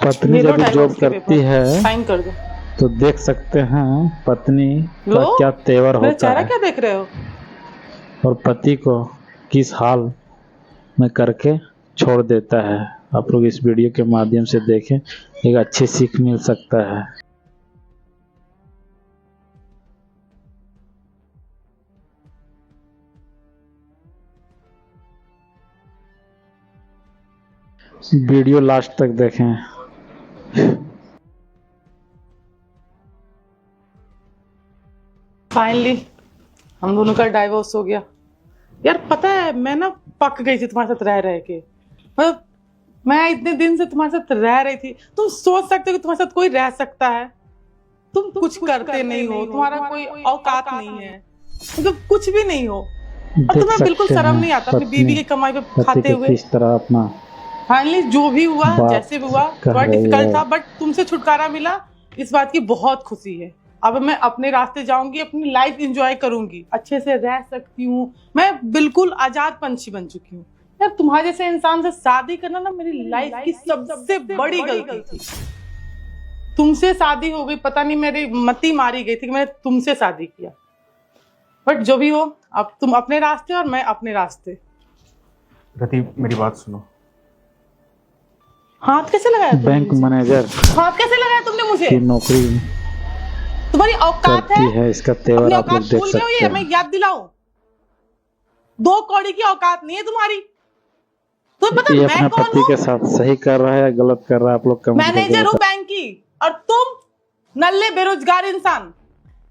पत्नी ये लो जब जॉब डाइवोर्स के करती पेपर, है साइन कर दो। तो देख सकते हैं पत्नी का लो, क्या तेवर मेरा होता चेहरा है क्या देख रहे हो? और पति को किस हाल में करके छोड़ देता है। आप लोग इस वीडियो के माध्यम से देखें, एक अच्छी सीख मिल सकता है। वीडियो लास्ट तक देखें। फाइनली हम दोनों का डाइवोर्स हो गया। यार पता है, मैं ना पक गई थी तुम्हारे साथ रह रह के। मतलब मैं इतने दिन से तुम्हारे साथ रह रही थी। तुम सोच सकते हो कि तुम्हारे साथ कोई रह सकता है? तुम कुछ करते नहीं हो, तुम्हारा कोई औकात नहीं है, मतलब कुछ भी नहीं हो, और देख तुम्हें बिल्कुल सकते शर्म हैं नहीं आता अपनी बीवी पत्नी की कमाई पे पति खाते को हुए। किस तरह अपना फाइनली जो भी हुआ, जैसे भी हुआ, कह थोड़ा रही डिफिकल्ट है। था, बट तुमसे छुटकारा मिला, इस बात की बहुत खुशी है। अब मैं अपने रास्ते जाऊंगी, अपनी लाइफ एंजॉय करूंगी, अच्छे से रह सकती हूँ। मैं बिल्कुल आजाद पंछी बन चुकी हूँ। यार तुम्हारे जैसे इंसान से शादी करना ना मेरी लाइफ की सबसे बड़ी गलती थी। तुमसे शादी हो गई, पता नहीं मेरी मती मारी गई थी कि मैंने तुमसे शादी किया। बट जो भी हो, अब तुम अपने रास्ते और मैं अपने रास्ते। गति, मेरी बात सुनो। हाथ कैसे लगाया तुमने बैंक मुझे? मैनेजर हाथ कैसे लगाया तुमने मुझे? की नौकरी तुम्हारी औकात करती है? है, इसका तेवर अपनी आप लोग औकात देख भूल गए हो? सकते ये मैं हैं। याद दिलाऊं? 2 कौड़ी की औकात नहीं है तुम्हारी। तुम्हें पता ये मैं अपने कौन पति हूँ? के साथ सही कर रहा है या गलत कर रहा है, आप लोग कमेंट करके मैनेजर हूँ बताएं। बैंक की, और तुम नल्ले बेरोजगार इंसान।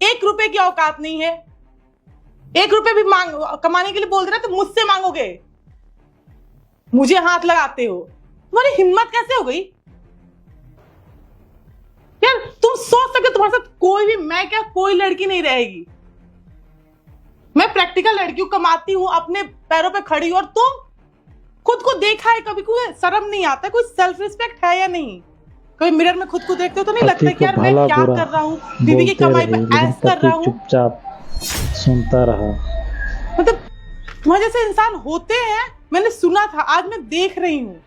1 रुपए की औकात नहीं है। 1 रुपए भी मांग कमाने के लिए बोल रहे तो मुझसे मांगोगे, मुझे हाथ लगाते हो। तुम्हारी हिम्मत कैसे हो गई यार? तुम सोच सकते हो तुम्हारे साथ कोई भी, मैं क्या कोई लड़की नहीं रहेगी। मैं प्रैक्टिकल लड़की हूं, कमाती हूं, अपने पैरों पे खड़ी हूं, और तुम खुद को देखा है कभी? कोई शर्म नहीं आता? कोई सेल्फ रिस्पेक्ट है या नहीं? कभी मिरर में खुद को देखते हो तो नहीं लगता पति कि को यार मैं भला क्या बुरा कर रहा हूँ, बीवी की बोलते कमाई पे रहे, लेकिन ऐश कर पति रहा हूँ? चुपचाप सुनता रहा। मतलब तुम्हारे जैसे इंसान होते हैं, मैंने सुना था, आज मैं देख रही हूँ।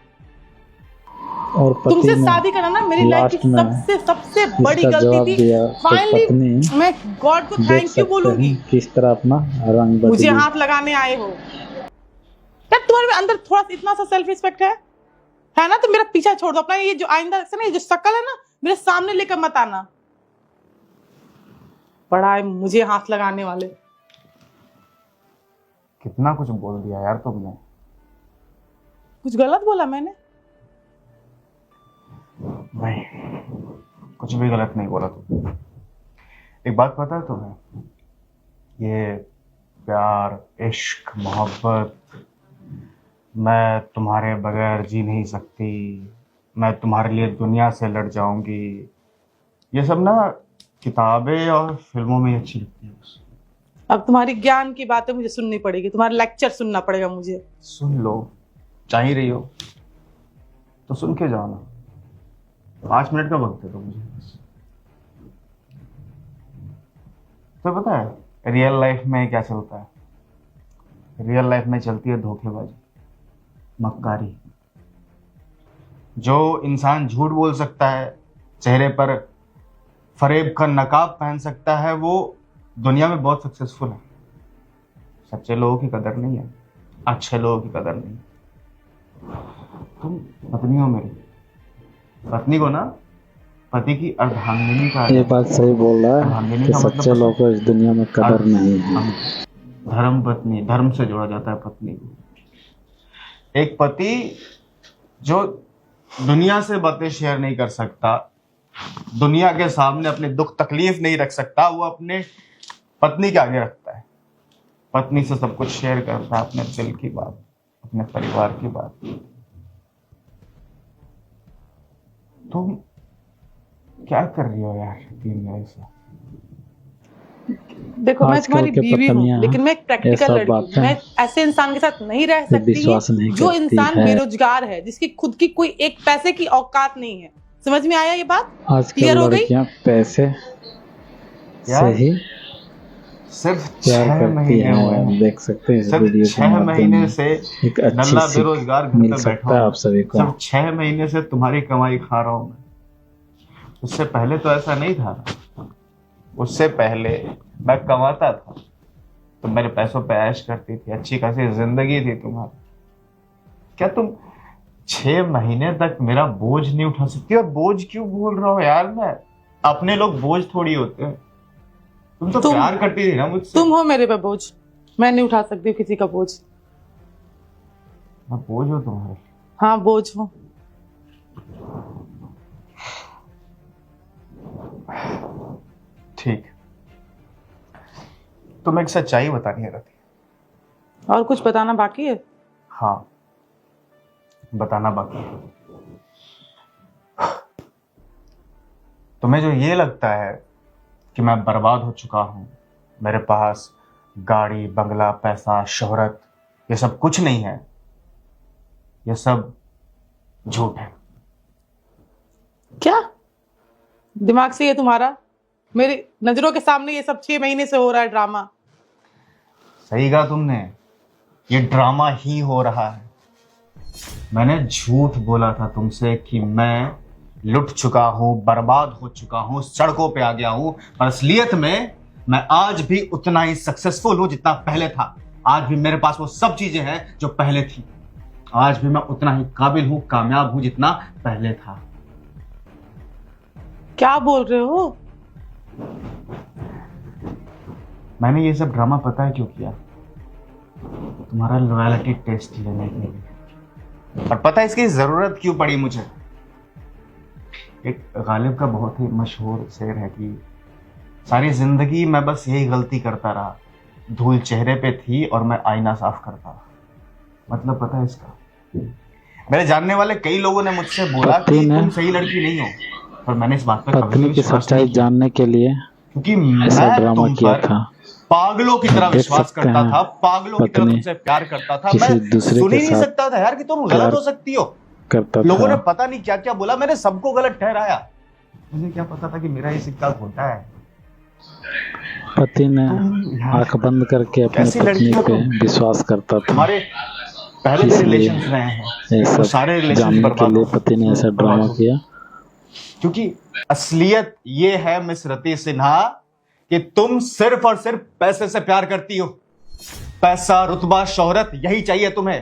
और पति तुमसे ने शादी करना ना मेरी लाइफ की लास्ट में सबसे बड़ी इसका गलती जवाब थी। दिया तो फाइनली पत्नी मैं गॉड को देख थैंक यू सकते बोलूंगी। हैं किस तरह अपना रंग मुझे बदली। हाथ लगाने आए हो यार? तुम्हारे अंदर थोड़ा सा इतना सा सेल्फ रिस्पेक्ट है ना? तो मेरा पीछा छोड़ दो। अपना ये जो आइंदा से ना, ये जो शक्ल है ना, मेरे सामने लेकर मत आना। बड़ा है मुझे हाथ लगाने वाले। कितना कुछ बोल दिया यार तुमने। कुछ गलत बोला मैंने? नहीं, कुछ भी गलत नहीं बोला तुम। एक बात पता है तुम्हें, ये प्यार, इश्क, मोहब्बत, मैं तुम्हारे बगैर जी नहीं सकती, मैं तुम्हारे लिए दुनिया से लड़ जाऊंगी, ये सब ना किताबें और फिल्मों में ही अच्छी लगती है बस। अब तुम्हारी ज्ञान की बातें मुझे सुननी पड़ेगी, तुम्हारा लेक्चर सुनना पड़ेगा मुझे। सुन लो, चाह ही रही हो तो सुन के जाओ ना। 5 मिनट का वक्त है तो मुझे बस। तो पता है रियल लाइफ में क्या चलता है? रियल लाइफ में चलती है धोखेबाजी, मक्कारी। जो इंसान झूठ बोल सकता है, चेहरे पर फरेब का नकाब पहन सकता है, वो दुनिया में बहुत सक्सेसफुल है। सच्चे लोगों की कदर नहीं है, अच्छे लोगों की कदर नहीं। तुम पत्नी हो मेरी, पत्नी को ना पति की अर्धांगिनी का, ये बात सही बोल रहा है अर्धांगिनी कि का सच्चे मतलब लोगों को इस दुनिया में कदर नहीं है। धर्म पत्नी, धर्म से जोड़ा जाता है पत्नी को। एक पति जो दुनिया से बातें शेयर नहीं कर सकता, दुनिया के सामने अपने दुख तकलीफ नहीं रख सकता, वो अपने पत्नी के आगे रखता है। पत्नी से सब कुछ शेयर करता है, अपने दिल की बात, अपने परिवार की बात। तुम क्या कर रही हो यार तीन मेरे से? देखो मैं आजकल तुम्हारी के बीवी हूँ, पत्नियां लेकिन मैं एक ये प्रैक्टिकल सब लड़की हूँ। बातें मैं ऐसे इंसान के साथ नहीं रह पे सकती विश्वास नहीं जो करती इंसान है। बेरोजगार है, जिसकी खुद की कोई एक पैसे की औकात नहीं है। समझ में आया ये बात? आजकल क्लियर हो गई? लड़कियां पैसे से यार ही सिर्फ प्यार 6 करती महीने हुए है। हैं। देख सकते हैं इस सिर्फ वीडियो के 6 माध्यम महीने में से एक अच्छी नल्ला सीख बेरोजगार घर मिल पे बैठा सकता है हूँ। आप सभी को। सिर्फ 6 महीने से तुम्हारी कमाई खा रहा हूँ मैं। उससे पहले तो ऐसा नहीं था। उससे पहले मैं कमाता था, तुम मेरे पैसों पे ऐश करती थी, अच्छी खासी जिंदगी थी तुम्हारी। क्या तुम 6 महीने तक मेरा बोझ नहीं उठा सकती? और बोझ क्यों बोल रहा हूँ यार मैं? अपने लोग बोझ थोड़ी होते हैं। तुम तो प्यार करती थी ना मुझसे। तुम हो मेरे पे बोझ, मैं नहीं उठा सकती हूँ किसी का बोझ। मैं बोझ हूँ तुम्हारे? हाँ बोझ हो। ठीक, तुम्हें एक सच्चाई बतानी है रति। और कुछ बताना बाकी है? हाँ, बताना बाकी है। तुम्हें जो ये लगता है कि मैं बर्बाद हो चुका हूं, मेरे पास गाड़ी, बंगला, पैसा, शोहरत, ये सब कुछ नहीं है, ये सब झूठ है। क्या दिमाग से ये तुम्हारा? मेरी नजरों के सामने ये सब 6 महीने से हो रहा है ड्रामा। सही कहा तुमने, ये ड्रामा ही हो रहा है। मैंने झूठ बोला था तुमसे कि मैं लुट चुका हूं, बर्बाद हो चुका हूं, सड़कों पे आ गया हूं, पर असलियत में मैं आज भी उतना ही सक्सेसफुल हूं जितना पहले था। आज भी मेरे पास वो सब चीजें हैं जो पहले थी। आज भी मैं उतना ही काबिल हूं, कामयाब हूं जितना पहले था। क्या बोल रहे हो? मैंने ये सब ड्रामा पता है क्यों किया? तुम्हारा लॉयल्टी टेस्ट लेने के लिए। और पता है इसकी जरूरत क्यों पड़ी मुझे? एक गालिब का बहुत ही मशहूर शेर है कि सारी जिंदगी मैं बस यही गलती करता रहा, धूल चेहरे पे थी और मैं आईना साफ करता रहा। मतलब पता है इसका? मेरे जानने वाले कई लोगों ने मुझसे बोला कि तुम सही लड़की नहीं हो, पर मैंने इस बात पर कभी की सच्चाई जानने के लिए क्योंकि ऐसा मैं ड्रामा तुम किया पर था। पागलों की तरह विश्वास करता था, पागलों की तरह तुमसे प्यार करता था। मैं सुन ही नहीं सकता था यार कि तुम गलत हो सकती हो। लोगों ने पता नहीं क्या क्या बोला, मैंने सबको गलत ठहराया। मुझे क्या पता था कि मेरा ये सिक्का खोटा है। पति ने आंख बंद करके अपनी पत्नी पे विश्वास करता था। हमारे पहले से रिलेशंस रहे हैं, तो सारे रिलेशंस बर्बाद हो गए। पति ने ऐसा ड्रामा किया क्योंकि असलियत ये है मिस रति सिन्हा कि तुम सिर्फ और सिर्फ पैसे से प्यार करती हो। पैसा, रुतबा, शोहरत, यही चाहिए तुम्हें।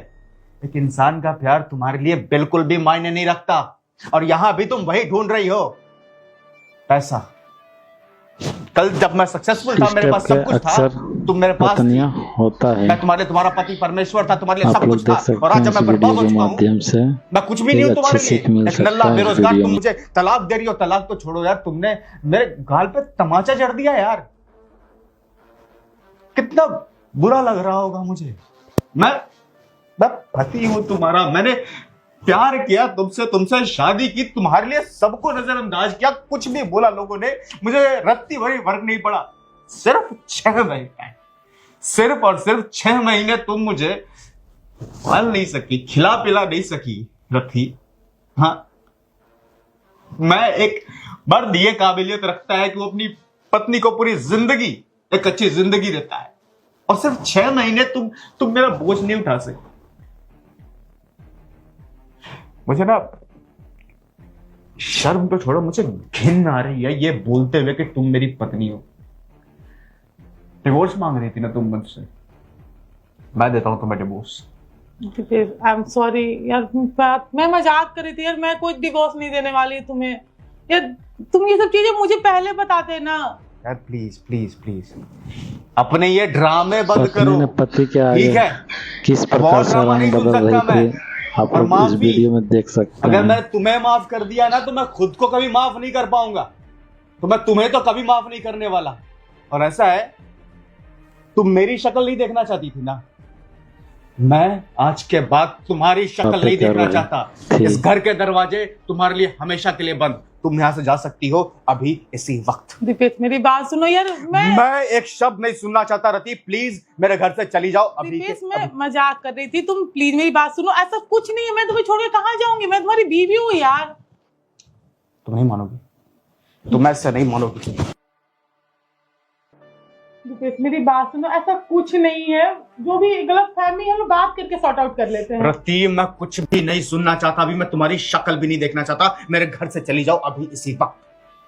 एक इंसान का प्यार तुम्हारे लिए बिल्कुल भी मायने नहीं रखता, और यहां भी तुम वही ढूंढ रही हो, पैसा। कल जब मैं सक्सेसफुल था, मेरे पास सब कुछ था, तुम मेरे पास थी। होता है। मैं तुम्हारा पति परमेश्वर था, तुम्हारे लिए सब कुछ था। और आज जब मैं बर्बाद हो चुका हूं, मैं कुछ भी नहीं हूं तुम्हारे लिए, एक नल्ला बेरोजगार। तुम मुझे तलाक दे रही हो। तलाक तो छोड़ो यार, तुमने मेरे गाल पे तमाचा जड़ दिया यार। कितना बुरा लग रहा होगा मुझे। मैं पति हूं तुम्हारा, मैंने प्यार किया तुमसे शादी की, तुम्हारे लिए सबको नजरअंदाज किया, कुछ भी बोला लोगों ने, मुझे रत्ती भरी फर्क नहीं पड़ा। सिर्फ 6 महीने, सिर्फ और सिर्फ 6 महीने तुम मुझे पाल नहीं सकी, खिला पिला नहीं सकी रथी। हाँ, मैं एक मर्द ये काबिलियत रखता है कि वो अपनी पत्नी को पूरी जिंदगी एक अच्छी जिंदगी देता है, और सिर्फ 6 महीने तुम मेरा बोझ नहीं उठा सकते। मुझे ना शर्म तो छोड़ो, मुझे घिन आ रही है ये बोलते हुए कि तुम मेरी पत्नी हो। डिवोर्स मांग रही थी ना तुम मुझसे, मैं देता हूं तुम्हें डिवोर्स। आई एम सॉरी यार, मैं मजाक कर रही थी यार। मैं कोई डिवोर्स नहीं देने वाली तुम्हें यार। तुम ये सब चीजें मुझे पहले बताते ना यार। प्लीज प्लीज प्लीज अपने ये ड्रामे बंद करो। पति के आगे ठीक है, किस प्रकार से रंग बदल रही थी आप लोग इस वीडियो में देख सकते हैं। अगर मैं तुम्हें माफ कर दिया ना, तो मैं खुद को कभी माफ नहीं कर पाऊंगा, तो मैं तुम्हें तो कभी माफ नहीं करने वाला। और ऐसा है, तुम मेरी शक्ल नहीं देखना चाहती थी ना, मैं आज के बाद तुम्हारी शक्ल नहीं देखना चाहता। इस घर के दरवाजे तुम्हारे लिए हमेशा के लिए बंद। तुम यहां से जा सकती हो अभी इसी वक्त। दीपेश मेरी बात सुनो यार। मैं एक शब्द नहीं सुनना चाहता रति, प्लीज मेरे घर से चली जाओ अभी। दीपेश मैं मजाक कर रही थी, तुम प्लीज मेरी बात सुनो। ऐसा कुछ नहीं है, मैं तुम्हें छोड़ के कहां जाऊंगी? मैं तुम्हारी बीवी हूँ यार। तुम नहीं मानोगी, तुम ऐसे नहीं मानोगी। दीपेश मेरी बात सुनो, ऐसा कुछ नहीं है, जो भी गलत फहमी है हम लोग बात करके सॉर्ट आउट कर लेते हैं। रति, मैं कुछ भी नहीं सुनना चाहता, अभी मैं तुम्हारी शक्ल भी नहीं देखना चाहता। मेरे घर से चली जाओ अभी इसी वक्त।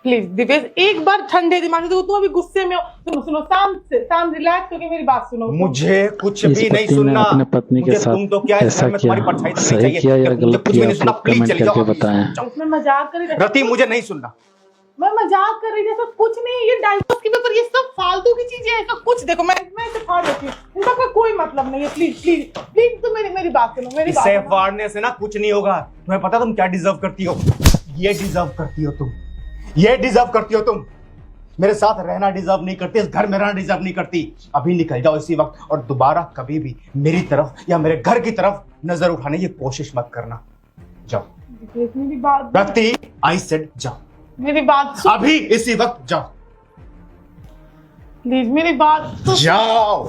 प्लीज दीपेश एक बार ठंडे दिमाग से, तुम अभी गुस्से में हो। सुनो सुनो, शांत रिलैक्स होके मेरी बात सुनो। मुझे कुछ इस भी नहीं पति ने सुनना। अपने पत्नी के मुझे साथ तुम तो क्या, इस ऐसा घर में किया, तुम्हारी परछाई तो नहीं सही चाहिए। किया या मुझे गलत कुछ भी किया, नहीं आप सुनना, लोग प्लीज कमेंट चली जाओ करके अभी। बताएं। उसमें मजाक कर रही थी। रति, मुझे नहीं सुनना। मैं मजाक कर रही थी, ऐसा कुछ नहीं। ये डाइवर्स के पेपर, ये सब फालतू की चीजें हैं। ऐसा कुछ देखो, मैं इसे फाड़ देती हूँ, इनका कोई कोई मतलब नहीं है। प्लीज प्लीज प्लीज तुम मेरी बात सुनो, मेरी बात इसे सुनो। फाड़ने से ना कुछ नहीं होगा। तुम्हें पता तुम क्या डिजर्व करती हो? ये डिजर्व करती हो तुम, ये डिजर्व करती हो तुम। मेरे साथ रहना डिजर्व नहीं करती, इस घर में रहना डिजर्व नहीं करती। अभी निकल जाओ इसी वक्त, और दोबारा कभी भी मेरी तरफ या मेरे घर की तरफ नजर उठाने की कोशिश मत करना। जाओ। दीपेश मेरी बात, रति, आई सेड जाओ, मेरी बात सुन। अभी इसी वक्त जाओ। प्लीज मेरी बात तो जाओ।